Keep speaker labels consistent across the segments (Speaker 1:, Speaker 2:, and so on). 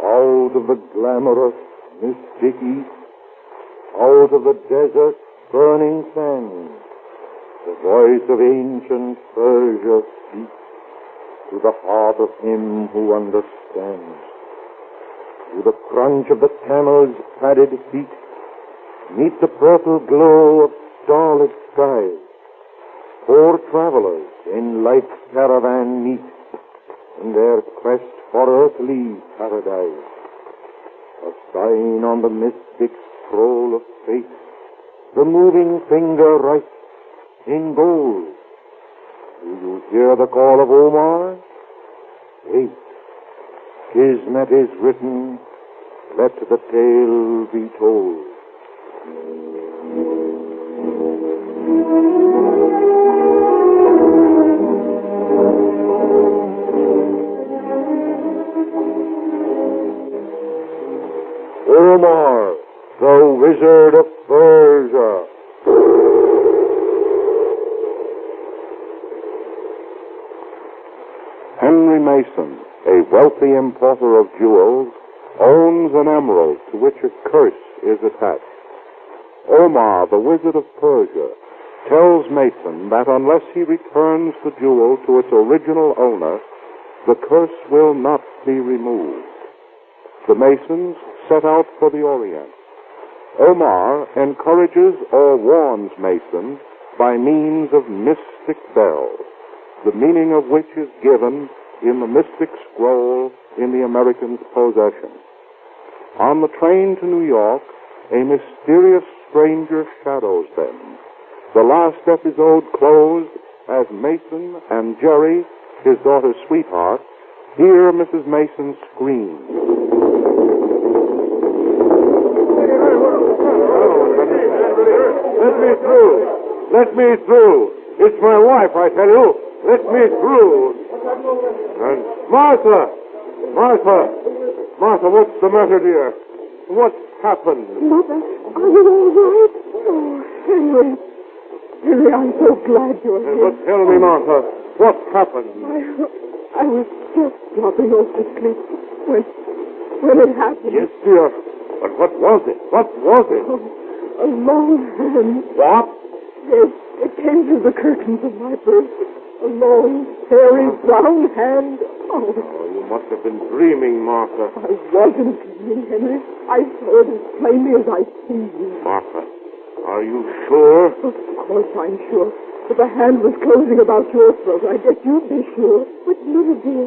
Speaker 1: Out of the glamorous, mystic east, out of the desert, burning sand, the voice of ancient Persia speaks to the heart of him who understands. Through the crunch of the camel's padded feet, meet the purple glow of starlit skies. Four travelers in like caravan meet in their quest for earthly paradise. A sign on the mystic scroll of fate, the moving finger writes in gold. Do you hear the call of Omar? Wait. Kismet is written, let the tale be told. Omar, the wizard of Persia. Henry Mason, a wealthy importer of jewels, owns an emerald to which a curse is attached. Omar, the wizard of Persia, tells Mason that unless he returns the jewel to its original owner, the curse will not be removed. The Masons set out for the Orient. Omar encourages or warns Mason by means of mystic bells, the meaning of which is given in the mystic scroll in the American's possession. On the train to New York, a mysterious stranger shadows them. The last episode closed as Mason and Jerry, his daughter's sweetheart, hear Mrs. Mason scream. Let me through! Let me through! It's my wife, I tell you! Let me through! And Martha! Martha! Martha, what's the matter, dear? What's happened?
Speaker 2: Mother, are you all right? Oh, Henry. Henry, I'm so glad you're here.
Speaker 1: But tell me, Martha, what happened?
Speaker 2: I was just dropping off to sleep when it happened.
Speaker 1: Yes, dear. But what was it? What was it?
Speaker 2: Oh, a long hand.
Speaker 1: What?
Speaker 2: Yes, it came through the curtains of my berth. A long, hairy, brown hand. Oh,
Speaker 1: you must have been dreaming, Martha.
Speaker 2: I wasn't dreaming, Henry. I saw it as plainly as I see you.
Speaker 1: Martha, are you sure?
Speaker 2: Of course I'm sure. If a hand was closing about your throat, I guess you'd be sure. But, Mother dear,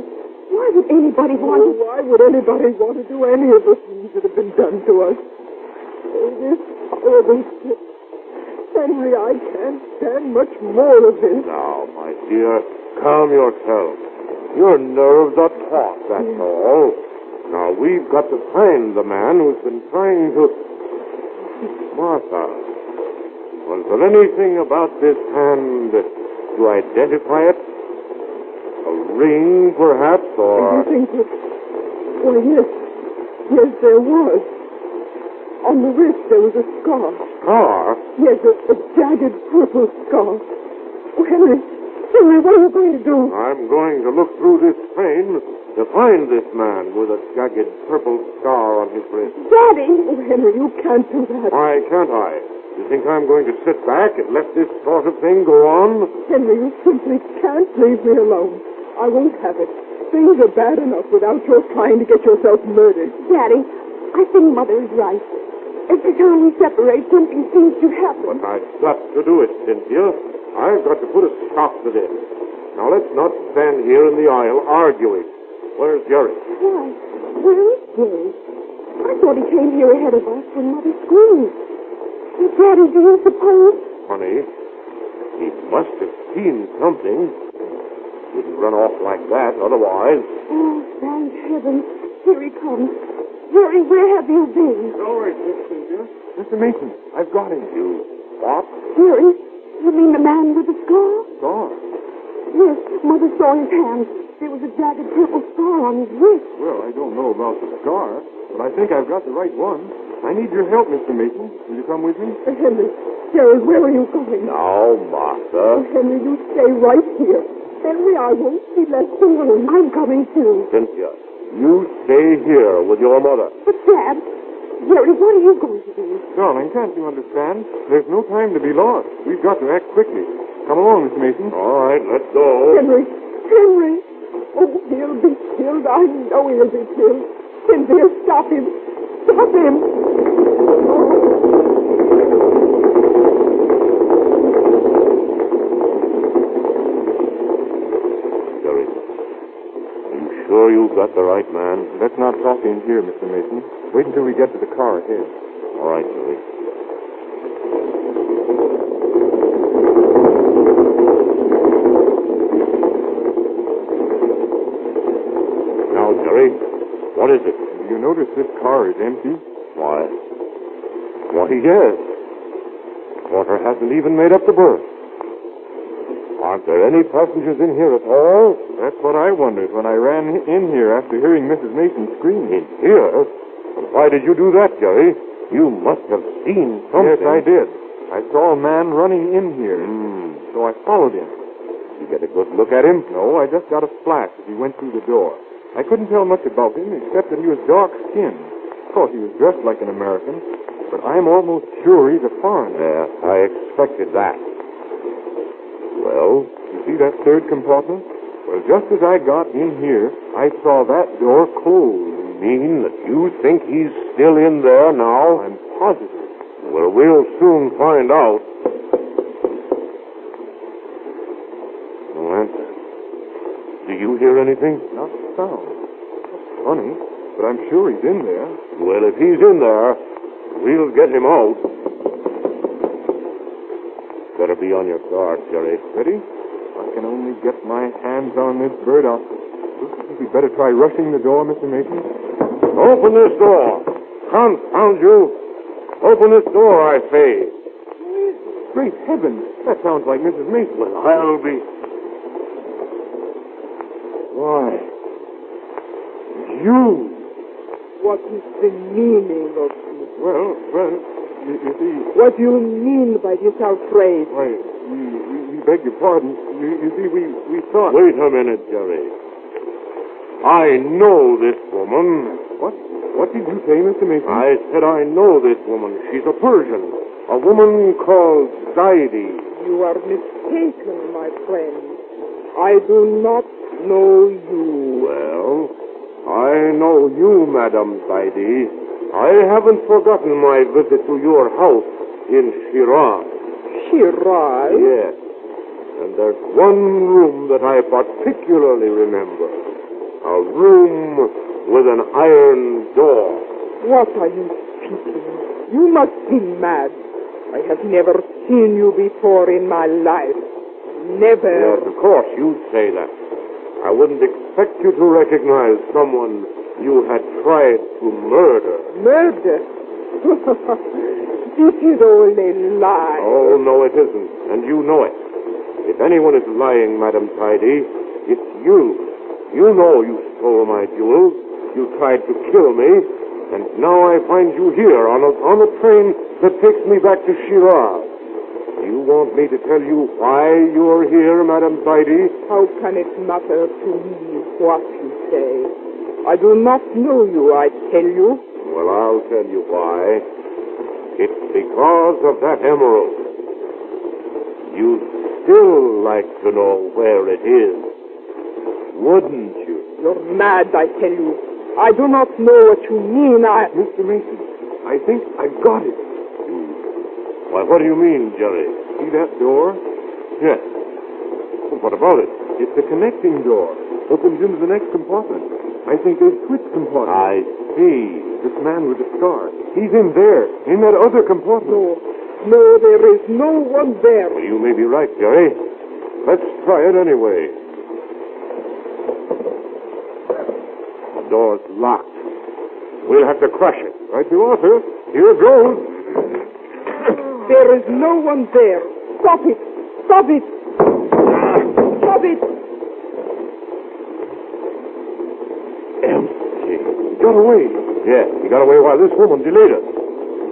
Speaker 2: why would anybody want to... Why would anybody want to do any of the things that have been done to us? Oh, this horrible shit. Henry, I can't stand much more of this.
Speaker 1: Now, my dear, calm yourself. Your nerves are taut, that's all. Now, we've got to find the man who's been trying to... Martha, was there anything about this hand to identify it? A ring, perhaps, or...
Speaker 2: Do you think that... Well, yes. Yes, there was. On the wrist, there was a scar.
Speaker 1: Scar?
Speaker 2: Yes, a jagged purple scar. Oh, Henry, what are you going to do?
Speaker 1: I'm going to look through this frame to find this man with a jagged purple scar on his wrist.
Speaker 2: Daddy! Oh, Henry, you can't do that.
Speaker 1: Why can't I? You think I'm going to sit back and let this sort of thing go on?
Speaker 2: Henry, you simply can't leave me alone. I won't have it. Things are bad enough without your trying to get yourself murdered.
Speaker 3: Daddy, I think Mother is right. Every time we separate, something seems to happen.
Speaker 1: But I've got to do it, Cynthia. I've got to put a stop to this. Now, let's not stand here in the aisle arguing. Where's Jerry?
Speaker 3: Why? Where is Jerry? I thought he came here ahead of us when Mother screamed. But, Daddy, do you suppose...
Speaker 1: Honey, he must have seen something. Wouldn't run off like that otherwise.
Speaker 3: Oh, thank heaven. Here he comes. Jerry, where have you been?
Speaker 1: All right, Cynthia. Mr. Mason, I've got him. You what?
Speaker 3: Jerry, you mean the man with the scar?
Speaker 1: Scar?
Speaker 3: Yes, Mother saw his hand. There was a jagged purple scar on his wrist.
Speaker 1: Well, I don't know about the scar, but I think I've got the right one. I need your help, Mr. Mason. Will you come with me?
Speaker 2: Henry, Jerry, where are you going?
Speaker 4: Now, Martha.
Speaker 2: Henry, you stay right here. Henry, I won't be left alone. I'm coming too.
Speaker 4: Cynthia, you stay here with your mother.
Speaker 2: But, Dad, Jerry, what are you going to do?
Speaker 1: Darling, can't you understand? There's no time to be lost. We've got to act quickly. Come along, Mr. Mason.
Speaker 4: All right, let's go.
Speaker 2: Henry! Oh, he'll be killed. I know he'll be killed. Cynthia, stop him. Stop him.
Speaker 4: Jerry, are you sure you've got the right man?
Speaker 1: Let's not talk in here, Mr. Mason. Wait until we get to the car ahead.
Speaker 4: All right, Jerry. Now, Jerry, what is it?
Speaker 1: Do you notice this car is empty?
Speaker 4: Why, yes. Porter hasn't even made up the berth. Aren't there any passengers in here at all?
Speaker 1: That's what I wondered when I ran in here after hearing Mrs. Mason scream.
Speaker 4: In here? Why did you do that, Jerry? You must have seen something.
Speaker 1: Yes, I did. I saw a man running in here, so I followed him.
Speaker 4: You get a good look at him?
Speaker 1: No, I just got a flash as he went through the door. I couldn't tell much about him except that he was dark-skinned. Of course, he was dressed like an American, but I'm almost sure he's a foreigner.
Speaker 4: Yes, I expected that. Well,
Speaker 1: You see that third compartment? Well, just as I got in here, I saw that door close.
Speaker 4: you mean that you think he's still in there now?
Speaker 1: I'm positive.
Speaker 4: Well, we'll soon find out. No answer. Do you hear anything?
Speaker 1: Not a sound. That's funny, but I'm sure he's in there.
Speaker 4: Well, if he's in there, we'll get him out. Better be on your guard, Jerry.
Speaker 1: Ready? I can only get my hands on this bird. We'd better try rushing the door, Mr. Mason.
Speaker 4: Open this door. Confound you. Open this door, I say.
Speaker 1: Great heavens! That sounds like Mrs. Mason.
Speaker 4: Well, I'll be... Why? You.
Speaker 2: What is the meaning of this?
Speaker 1: Well, you see...
Speaker 2: What do you mean by this outrage?
Speaker 1: Why, we beg your pardon. You see, we thought...
Speaker 4: Wait a minute, Jerry. I know this woman.
Speaker 1: What did you say, Mr. Mason?
Speaker 4: I said I know this woman. She's a Persian. A woman called Zaidi.
Speaker 2: You are mistaken, my friend. I do not know you.
Speaker 4: Well, I know you, Madame Zaidi. I haven't forgotten my visit to your house in Shiraz.
Speaker 2: Shiraz?
Speaker 4: Yes. And there's one room that I particularly remember. A room with an iron door.
Speaker 2: What are you speaking? You must be mad. I have never seen you before in my life. Never.
Speaker 4: Yes, of course, you'd say that. I wouldn't expect you to recognize someone you had tried to murder.
Speaker 2: Murder? This is all a lie.
Speaker 4: Oh, no, it isn't. And you know it. If anyone is lying, Madame Tidy, it's you. You know you stole my jewels. You tried to kill me. And now I find you here on a train that takes me back to Shiraz. You want me to tell you why you're here, Madame Tidy?
Speaker 2: How can it matter to me what you say? I do not know you, I tell you.
Speaker 4: Well, I'll tell you why. It's because of that emerald. You'd still like to know where it is, wouldn't you?
Speaker 2: You're mad, I tell you. I do not know what you mean.
Speaker 1: Mr. Mason, I think I've got it.
Speaker 4: Why, what do you mean, Jerry?
Speaker 1: See that door?
Speaker 4: Yes. Well, what about it?
Speaker 1: It's a connecting door. Opens into the next compartment. I think they've switched compartments.
Speaker 4: I see.
Speaker 1: This man with the scar. He's in there, in that other compartment.
Speaker 2: No, there is no one there.
Speaker 4: Well, you may be right, Jerry. Let's try it anyway. The door's locked. We'll have to crush it.
Speaker 1: Right you are, sir. Here it goes.
Speaker 2: There is no one there. Stop it! Stop it! Stop it!
Speaker 4: Empty.
Speaker 1: He got away.
Speaker 4: Yes, he got away while this woman delayed us.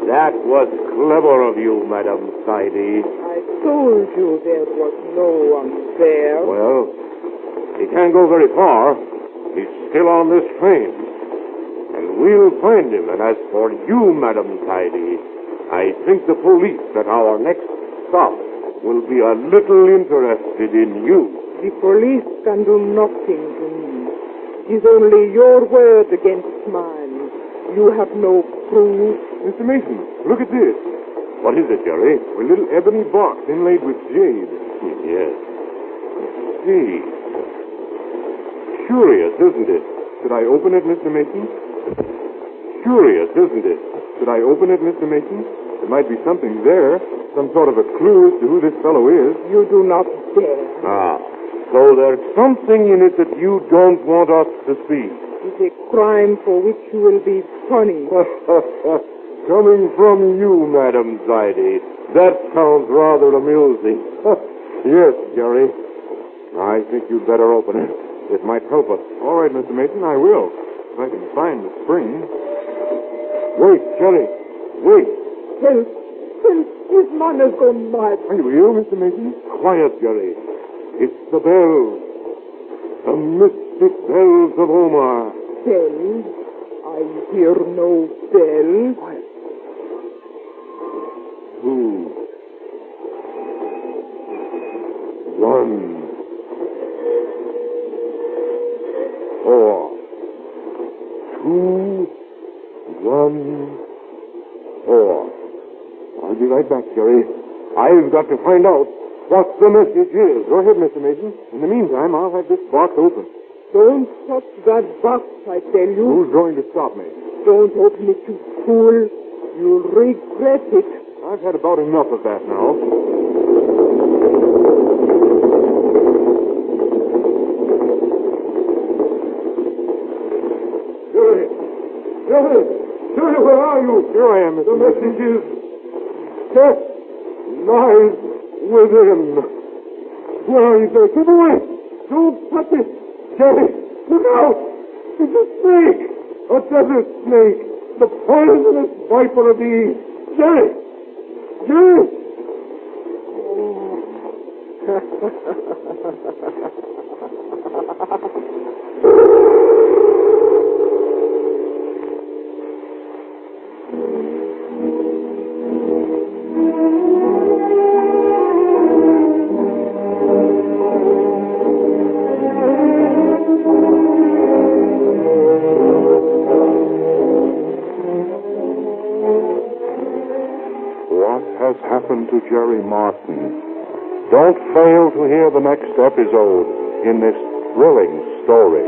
Speaker 4: That was clever of you, Madam Saidi.
Speaker 2: I told you there was no one there.
Speaker 4: Well, he can't go very far. He's still on this train. And we'll find him. And as for you, Madam Saidi, I think the police at our next stop will be a little interested in you.
Speaker 2: The police can do nothing to me. It is only your word against mine. You have no proof.
Speaker 1: Mr. Mason, look at this.
Speaker 4: What is it, Jerry?
Speaker 1: A little ebony box inlaid with jade.
Speaker 4: Yes. Jade. Curious, isn't it?
Speaker 1: Should I open it, Mr. Mason?
Speaker 4: Curious, isn't it?
Speaker 1: Should I open it, Mr. Mason? There might be something there. Some sort of a clue as to who this fellow is.
Speaker 2: You do not dare.
Speaker 4: Ah. So there's something in it that you don't want us to see.
Speaker 2: It's a crime for which you will be punished.
Speaker 4: Coming from you, Madam Zaidi, that sounds rather amusing.
Speaker 1: Yes, Jerry. I think you'd better open it. It might help us. All right, Mr. Mason, I will. If I can find the spring.
Speaker 4: Wait, Jerry. Wait.
Speaker 2: Help! Help! His man has gone mad.
Speaker 1: Are you ill, Mr. Mason?
Speaker 4: Quiet, Jerry. It's the bells. The mystic bells of Omar.
Speaker 2: Bells? I hear no bells.
Speaker 1: Quiet.
Speaker 4: 2, 1, 4. 2, 1, 4.
Speaker 1: I'll be right back, Jerry.
Speaker 4: I've got to find out what the message is.
Speaker 1: Go ahead, Mr. Mason. In the meantime, I'll have this box open.
Speaker 2: Don't touch that box, I tell you.
Speaker 1: Who's going to stop me?
Speaker 2: Don't open it, you fool. You'll regret it.
Speaker 1: I've had about enough of that now.
Speaker 4: Jerry! Jerry! Jerry, where are you?
Speaker 1: Here I am, Mr.
Speaker 4: The
Speaker 1: Mason.
Speaker 4: message is death lies within. Where are you, Jerry? Keep away! Don't touch it! Jerry, look out! It's a snake! A desert snake! The poisonous viper of the East! Jerry! Jerry!
Speaker 1: What has happened to Jerry Martin? Don't fail to hear the next episode in this thrilling story.